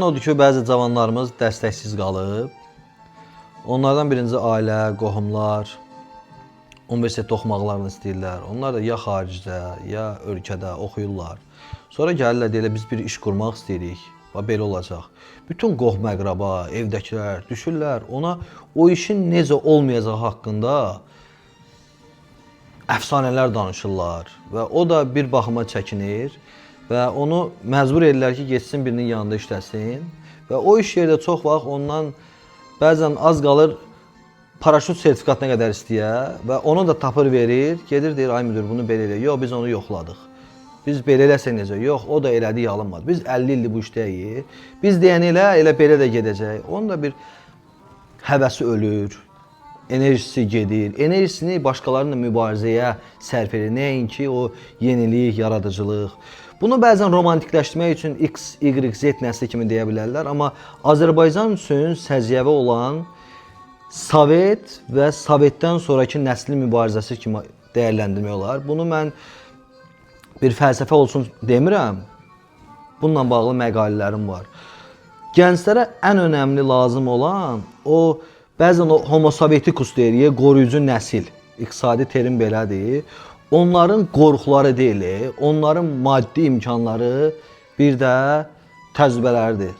Odur ki, bəzi cavanlarımız dəstəksiz qalıb. Onlardan birinci ailə, qohumlar, universitetdə oxumaqlarını istəyirlər. Onlar da ya xaricdə, ya ölkədə oxuyurlar. Sonra gəlirlər, deyirlər, biz bir iş qurmaq istəyirik. Belə olacaq. Bütün qohum-əqraba, evdəkilər düşürlər ona o işin necə olmayacağı haqqında əfsanələr danışırlar. Və o da bir baxıma çəkinir və onu məcbur edirlər ki, getsin birinin yanında işləsin. Və o iş yerdə çox vaxt ondan bəzən az qalır paraşüt sertifikatına qədər istəyə və onu da tapır verir. Gedir, deyir, ay müdür, bunu belə elə. Yox, biz onu yoxladıq. Biz belə eləsək necə? Yox, o da elədi, alınmadı. Biz 50 ildir bu işdəyik. Biz deyən elə belə də gedəcək. Onun da bir həvəsi ölür, enerjisi gedir. Enerjisini başqalarıyla mübarizəyə sərf edir. Nəinki o yenilik, yaradıcılıq. Bunu bəzən romantikləşdirmək üçün X, Y, Z nəsli kimi deyə bilərlər. Amma Azərbaycan üçün səciyyəvi olan Sovet və Sovetdən sonraki nəslin mübarizəsi kimi dəyərləndirmək olar. Bunu mən bir fəlsəfə olsun demirəm. Bununla bağlı məqalələrim var. Gənclərə ən önəmli lazım olan o bəzən o homo sovetikus deyirik, qoruyucu nəsil. İqtisadi terim belədir. Onların qorxuları deyil, onların maddi imkanları bir də təcrübələridir.